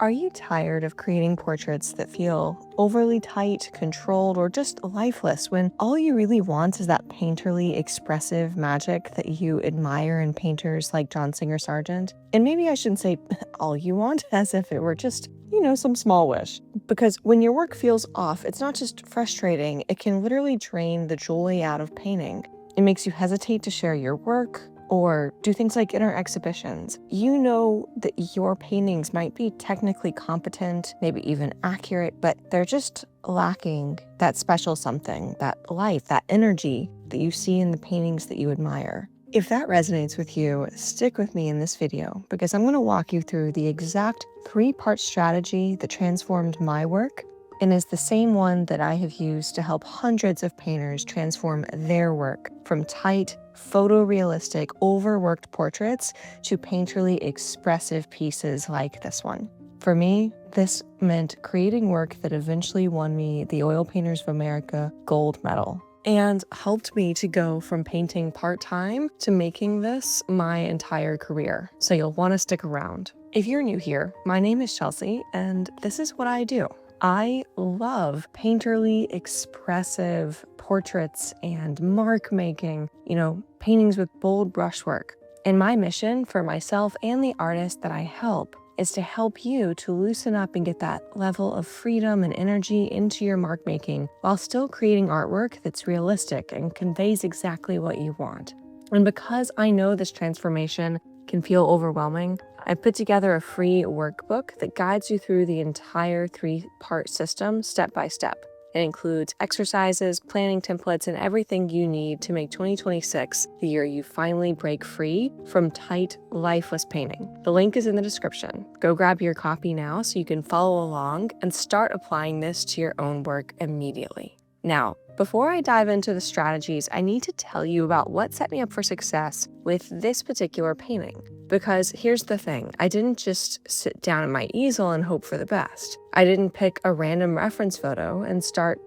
Are you tired of creating portraits that feel overly tight, controlled, or just lifeless when all you really want is that painterly, expressive magic that you admire in painters like John Singer Sargent? And maybe I shouldn't say all you want, as if it were just, some small wish. Because when your work feels off, it's not just frustrating, it can literally drain the joy out of painting. It makes you hesitate to share your work, or do things like enter exhibitions. You know that your paintings might be technically competent, maybe even accurate, but they're just lacking that special something, that life, that energy that you see in the paintings that you admire. If that resonates with you, stick with me in this video because I'm going to walk you through the exact 3-part strategy that transformed my work and is the same one that I have used to help hundreds of painters transform their work from tight, photorealistic, overworked portraits to painterly expressive pieces like this one. For me, this meant creating work that eventually won me the Oil Painters of America Gold Medal and helped me to go from painting part-time to making this my entire career. So you'll want to stick around. If you're new here, my name is Chelsea, and this is what I do. I love painterly, expressive portraits and mark making, paintings with bold brushwork. And my mission for myself and the artists that I help is to help you to loosen up and get that level of freedom and energy into your mark making while still creating artwork that's realistic and conveys exactly what you want. And because I know this transformation can feel overwhelming, I put together a free workbook that guides you through the entire 3-part system step by step. It includes exercises, planning templates, and everything you need to make 2026 the year you finally break free from tight, lifeless painting. The link is in the description. Go grab your copy now so you can follow along and start applying this to your own work immediately. Now, before I dive into the strategies, I need to tell you about what set me up for success with this particular painting. Because here's the thing, I didn't just sit down at my easel and hope for the best. I didn't pick a random reference photo and start,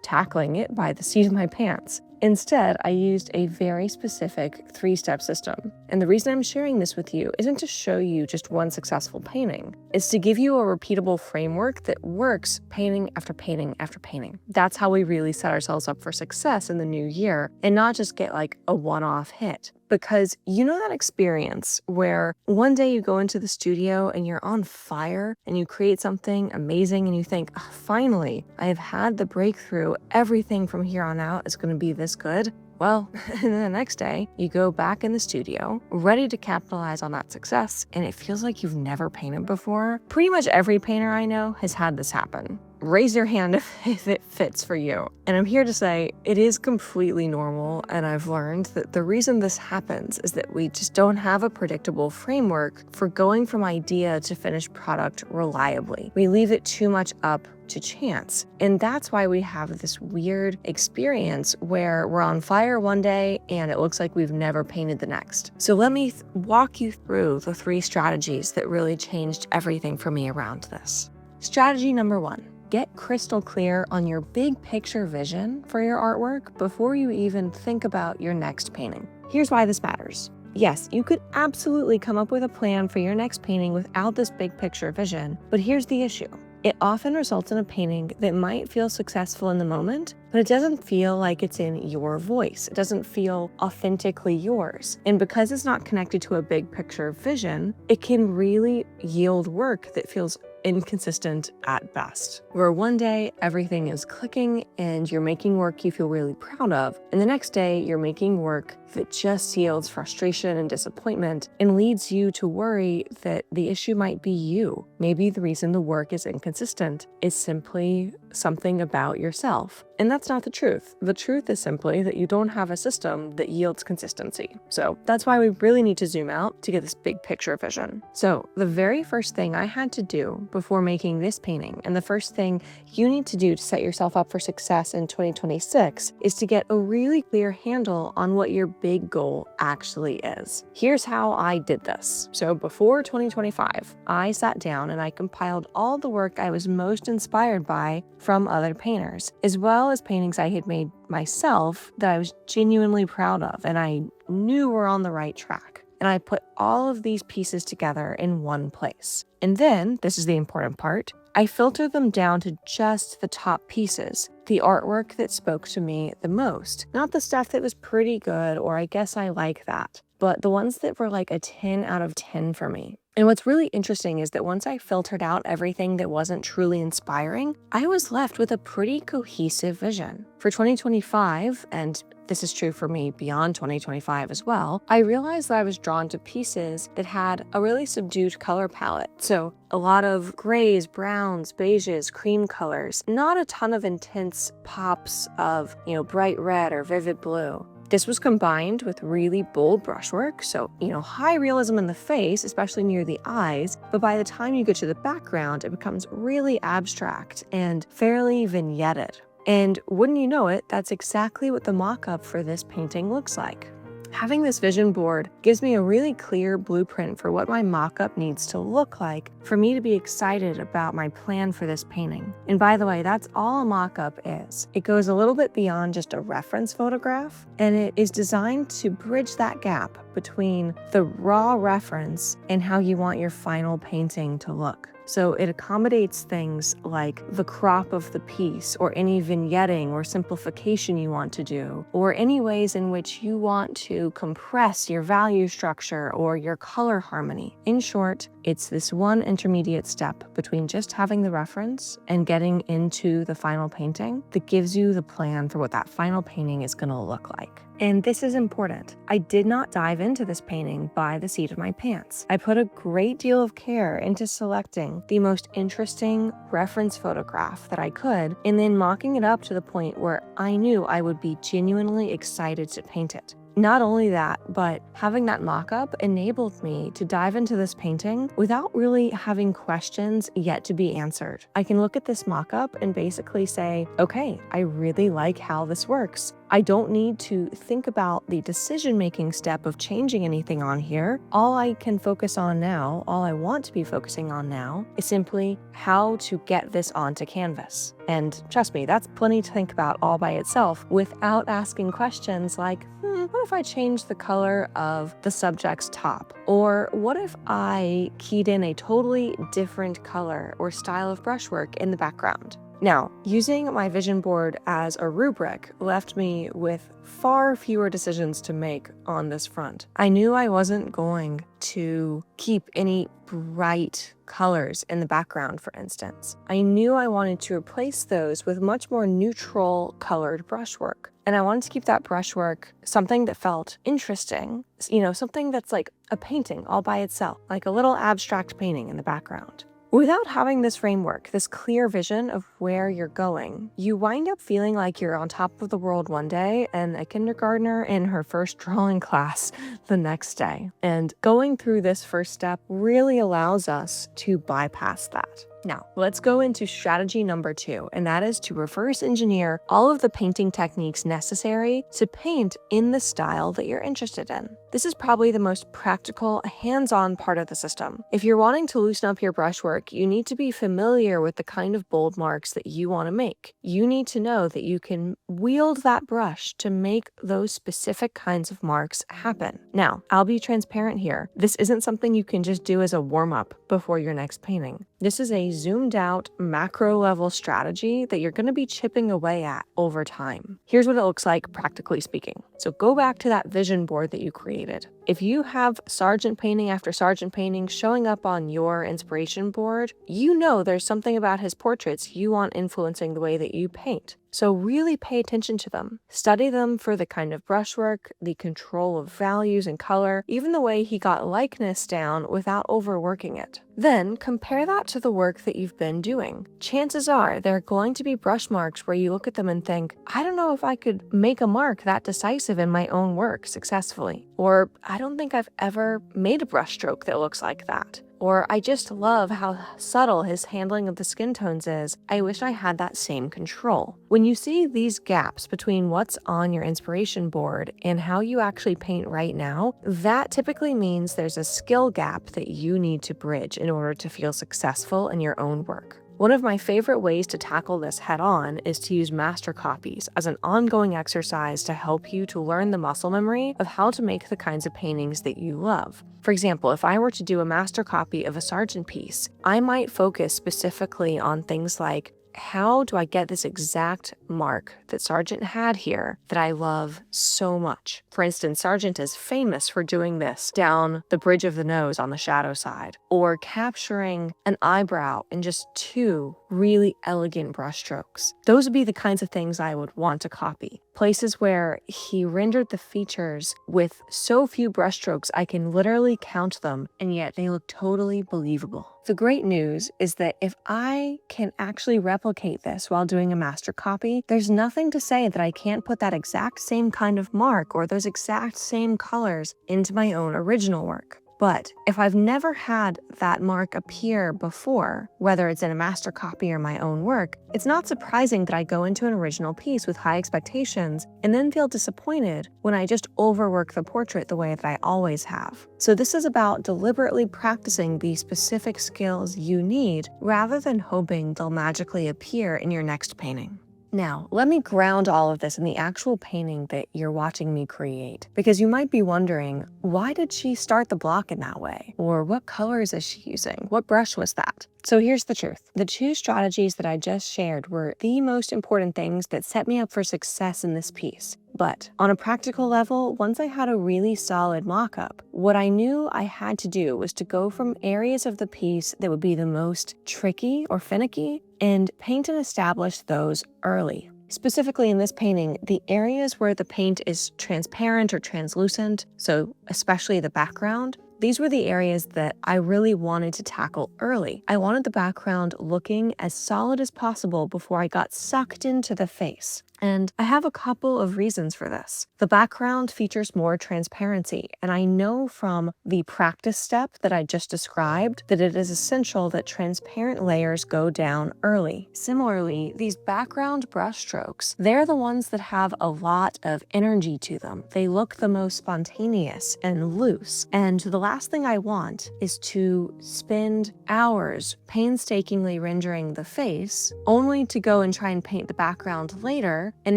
tackling it by the seat of my pants. Instead, I used a very specific 3-step system. And the reason I'm sharing this with you isn't to show you just one successful painting. It's to give you a repeatable framework that works painting after painting after painting. That's how we really set ourselves up for success in the new year and not just get like a one-off hit. Because that experience where one day you go into the studio and you're on fire and you create something amazing and you think, finally, I have had the breakthrough. Everything from here on out is going to be this good. Well, and then the next day, you go back in the studio, ready to capitalize on that success, and it feels like you've never painted before. Pretty much every painter I know has had this happen. Raise your hand if it fits for you. And I'm here to say it is completely normal, and I've learned that the reason this happens is that we just don't have a predictable framework for going from idea to finished product reliably. We leave it too much up to chance. And that's why we have this weird experience where we're on fire one day and it looks like we've never painted the next. So let me walk you through the 3 strategies that really changed everything for me around this. Strategy number 1. Get crystal clear on your big picture vision for your artwork before you even think about your next painting. Here's why this matters. Yes, you could absolutely come up with a plan for your next painting without this big picture vision, but here's the issue. It often results in a painting that might feel successful in the moment, but it doesn't feel like it's in your voice. It doesn't feel authentically yours. And because it's not connected to a big picture vision, it can really yield work that feels inconsistent at best, where one day everything is clicking and you're making work you feel really proud of, and the next day you're making work that just yields frustration and disappointment and leads you to worry that the issue might be you. Maybe the reason the work is inconsistent is simply something about yourself. And that's not the truth. The truth is simply that you don't have a system that yields consistency. So that's why we really need to zoom out to get this big picture vision. So the very first thing I had to do before making this painting, and the first thing you need to do to set yourself up for success in 2026, is to get a really clear handle on what your big goal actually is. Here's how I did this. So before 2025, I sat down and I compiled all the work I was most inspired by from other painters, as well as paintings I had made myself that I was genuinely proud of and I knew were on the right track. and I put all of these pieces together in one place. And then, this is the important part, I filter them down to just the top pieces, the artwork that spoke to me the most. Not the stuff that was pretty good or I guess I like that, but the ones that were like a 10 out of 10 for me. And what's really interesting is that once I filtered out everything that wasn't truly inspiring, I was left with a pretty cohesive vision. For 2025, and this is true for me beyond 2025 as well, I realized that I was drawn to pieces that had a really subdued color palette. So a lot of grays, browns, beiges, cream colors, not a ton of intense pops of, bright red or vivid blue. This was combined with really bold brushwork, so, high realism in the face, especially near the eyes, but by the time you get to the background, it becomes really abstract and fairly vignetted. And wouldn't you know it, that's exactly what the mock-up for this painting looks like. Having this vision board gives me a really clear blueprint for what my mock-up needs to look like for me to be excited about my plan for this painting. And by the way, that's all a mock-up is. It goes a little bit beyond just a reference photograph, and it is designed to bridge that gap between the raw reference and how you want your final painting to look. So it accommodates things like the crop of the piece, or any vignetting or simplification you want to do, or any ways in which you want to compress your value structure or your color harmony. In short, it's this one intermediate step between just having the reference and getting into the final painting that gives you the plan for what that final painting is going to look like. And this is important. I did not dive into this painting by the seat of my pants. I put a great deal of care into selecting the most interesting reference photograph that I could, and then mocking it up to the point where I knew I would be genuinely excited to paint it. Not only that, but having that mock-up enabled me to dive into this painting without really having questions yet to be answered. I can look at this mock-up and basically say, okay, I really like how this works. I don't need to think about the decision-making step of changing anything on here. All I can focus on now, all I want to be focusing on now, is simply how to get this onto canvas. And trust me, that's plenty to think about all by itself without asking questions like, what if I change the color of the subject's top? Or what if I keyed in a totally different color or style of brushwork in the background? Now, using my vision board as a rubric left me with far fewer decisions to make on this front. I knew I wasn't going to keep any bright colors in the background, for instance. I knew I wanted to replace those with much more neutral colored brushwork. And I wanted to keep that brushwork something that felt interesting, something that's like a painting all by itself, like a little abstract painting in the background. Without having this framework, this clear vision of where you're going, you wind up feeling like you're on top of the world one day and a kindergartner in her first drawing class the next day. And going through this first step really allows us to bypass that. Now, let's go into strategy number 2, and that is to reverse engineer all of the painting techniques necessary to paint in the style that you're interested in. This is probably the most practical, hands-on part of the system. If you're wanting to loosen up your brushwork, you need to be familiar with the kind of bold marks that you want to make. You need to know that you can wield that brush to make those specific kinds of marks happen. Now, I'll be transparent here. This isn't something you can just do as a warm-up before your next painting. This is a zoomed out macro level strategy that you're going to be chipping away at over time. Here's what it looks like practically speaking. So go back to that vision board that you created. If you have sergeant painting after sergeant painting showing up on your inspiration board, you know there's something about his portraits you want influencing the way that you paint. So really pay attention to them. Study them for the kind of brushwork, the control of values and color, even the way he got likeness down without overworking it. Then compare that to the work that you've been doing. Chances are there are going to be brush marks where you look at them and think, I don't know if I could make a mark that decisive in my own work successfully. Or I don't think I've ever made a brush stroke that looks like that. Or I just love how subtle his handling of the skin tones is. I wish I had that same control. When you see these gaps between what's on your inspiration board and how you actually paint right now, that typically means there's a skill gap that you need to bridge in order to feel successful in your own work. One of my favorite ways to tackle this head on is to use master copies as an ongoing exercise to help you to learn the muscle memory of how to make the kinds of paintings that you love. For example, if I were to do a master copy of a Sargent piece, I might focus specifically on things like, how do I get this exact mark that Sargent had here that I love so much? For instance, Sargent is famous for doing this down the bridge of the nose on the shadow side, or capturing an eyebrow in just 2 really elegant brushstrokes. Those would be the kinds of things I would want to copy. Places where he rendered the features with so few brushstrokes I can literally count them, and yet they look totally believable. The great news is that if I can actually replicate this while doing a master copy, there's nothing to say that I can't put that exact same kind of mark or those exact same colors into my own original work. But if I've never had that mark appear before, whether it's in a master copy or my own work, it's not surprising that I go into an original piece with high expectations and then feel disappointed when I just overwork the portrait the way that I always have. So this is about deliberately practicing the specific skills you need rather than hoping they'll magically appear in your next painting. Now, let me ground all of this in the actual painting that you're watching me create, because you might be wondering, why did she start the block in that way? Or what colors is she using? What brush was that? So here's the truth. The 2 strategies that I just shared were the most important things that set me up for success in this piece. But on a practical level, once I had a really solid mock-up, what I knew I had to do was to go from areas of the piece that would be the most tricky or finicky and paint and establish those early. Specifically in this painting, the areas where the paint is transparent or translucent, so especially the background, these were the areas that I really wanted to tackle early. I wanted the background looking as solid as possible before I got sucked into the face. And I have a couple of reasons for this. The background features more transparency, and I know from the practice step that I just described that it is essential that transparent layers go down early. Similarly, these background brushstrokes, they're the ones that have a lot of energy to them. They look the most spontaneous and loose, and the last thing I want is to spend hours painstakingly rendering the face, only to go and try and paint the background later. And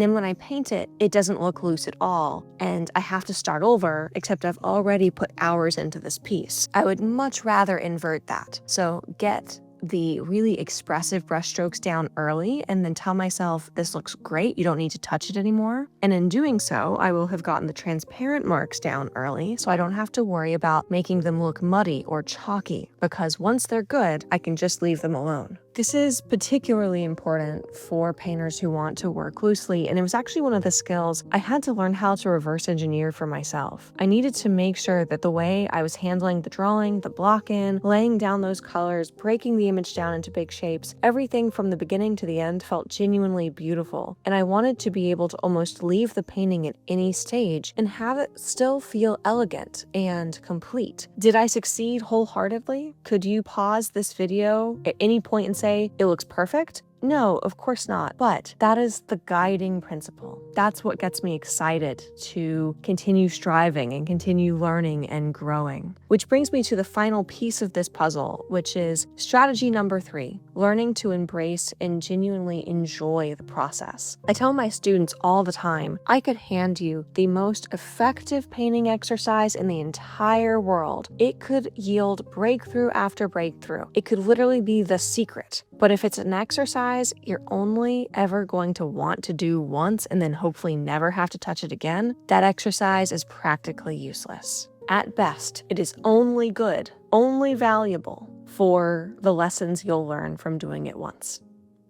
then when I paint it, it doesn't look loose at all, and I have to start over, except I've already put hours into this piece. I would much rather invert that. So get the really expressive brushstrokes down early and then tell myself, this looks great, you don't need to touch it anymore. And in doing so, I will have gotten the transparent marks down early, so I don't have to worry about making them look muddy or chalky, because once they're good, I can just leave them alone. This is particularly important for painters who want to work loosely, and it was actually one of the skills I had to learn how to reverse engineer for myself. I needed to make sure that the way I was handling the drawing, the block in, laying down those colors, breaking the image down into big shapes, everything from the beginning to the end felt genuinely beautiful. And I wanted to be able to almost leave the painting at any stage and have it still feel elegant and complete. Did I succeed wholeheartedly? Could you pause this video at any point and say, it looks perfect? No, of course not. But that is the guiding principle. That's what gets me excited to continue striving and continue learning and growing. Which brings me to the final piece of this puzzle, which is strategy number 3, learning to embrace and genuinely enjoy the process. I tell my students all the time, I could hand you the most effective painting exercise in the entire world. It could yield breakthrough after breakthrough. It could literally be the secret. But if it's an exercise you're only ever going to want to do once and then hopefully never have to touch it again, that exercise is practically useless. At best, it is only good, only valuable for the lessons you'll learn from doing it once.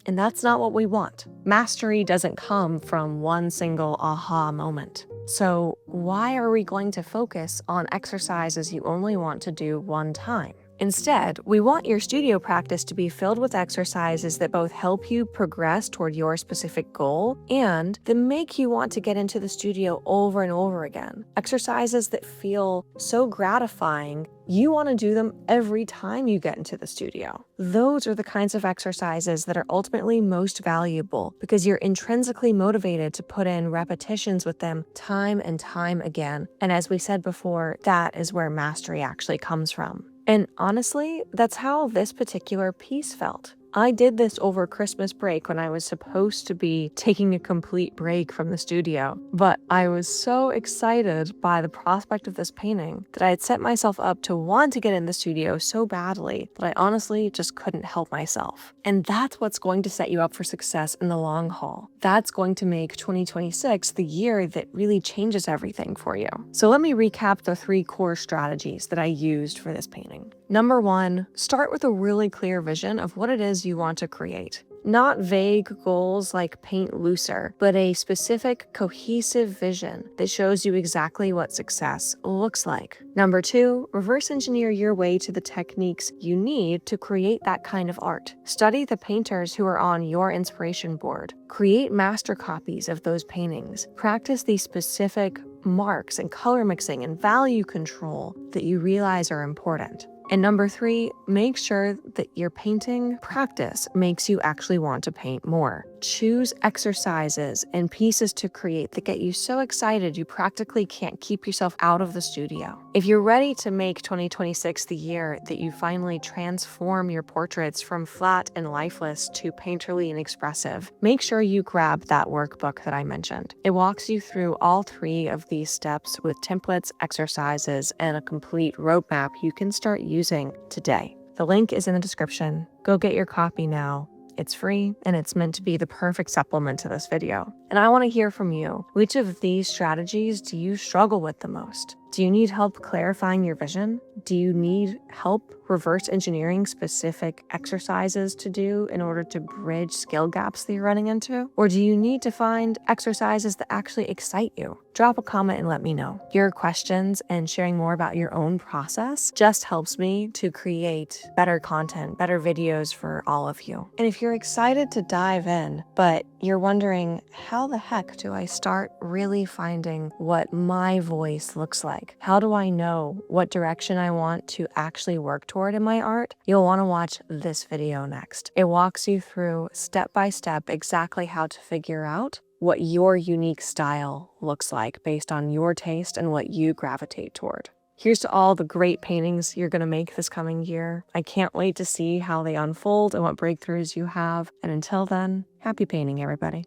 And that's not what we want. Mastery doesn't come from one single aha moment. So why are we going to focus on exercises you only want to do one time? Instead, we want your studio practice to be filled with exercises that both help you progress toward your specific goal and that make you want to get into the studio over and over again. Exercises that feel so gratifying, you want to do them every time you get into the studio. Those are the kinds of exercises that are ultimately most valuable because you're intrinsically motivated to put in repetitions with them time and time again. And as we said before, that is where mastery actually comes from. And honestly, that's how this particular piece felt. I did this over Christmas break when I was supposed to be taking a complete break from the studio, but I was so excited by the prospect of this painting that I had set myself up to want to get in the studio so badly that I honestly just couldn't help myself. And that's what's going to set you up for success in the long haul. That's going to make 2026 the year that really changes everything for you. So let me recap the 3 core strategies that I used for this painting. Number 1, start with a really clear vision of what it is you want to create. Not vague goals like paint looser, but a specific, cohesive vision that shows you exactly what success looks like. Number 2, reverse engineer your way to the techniques you need to create that kind of art. Study the painters who are on your inspiration board. Create master copies of those paintings. Practice these specific marks and color mixing and value control that you realize are important. And number 3, make sure that your painting practice makes you actually want to paint more. Choose exercises and pieces to create that get you so excited you practically can't keep yourself out of the studio. If you're ready to make 2026 the year that you finally transform your portraits from flat and lifeless to painterly and expressive, make sure you grab that workbook that I mentioned. It walks you through all 3 of these steps with templates, exercises, and a complete roadmap you can start using today. The link is in the description. Go get your copy now. It's free, and it's meant to be the perfect supplement to this video. And I want to hear from you. Which of these strategies do you struggle with the most? Do you need help clarifying your vision? Do you need help reverse engineering specific exercises to do in order to bridge skill gaps that you're running into? Or do you need to find exercises that actually excite you? Drop a comment and let me know. Your questions and sharing more about your own process just helps me to create better content, better videos for all of you. And if you're excited to dive in, but you're wondering, how the heck do I start really finding what my voice looks like? How do I know what direction I want to actually work toward in my art? You'll want to watch this video next. It walks you through step by step exactly how to figure out what your unique style looks like based on your taste and what you gravitate toward. Here's to all the great paintings you're going to make this coming year. I can't wait to see how they unfold and what breakthroughs you have. And until then, happy painting, everybody.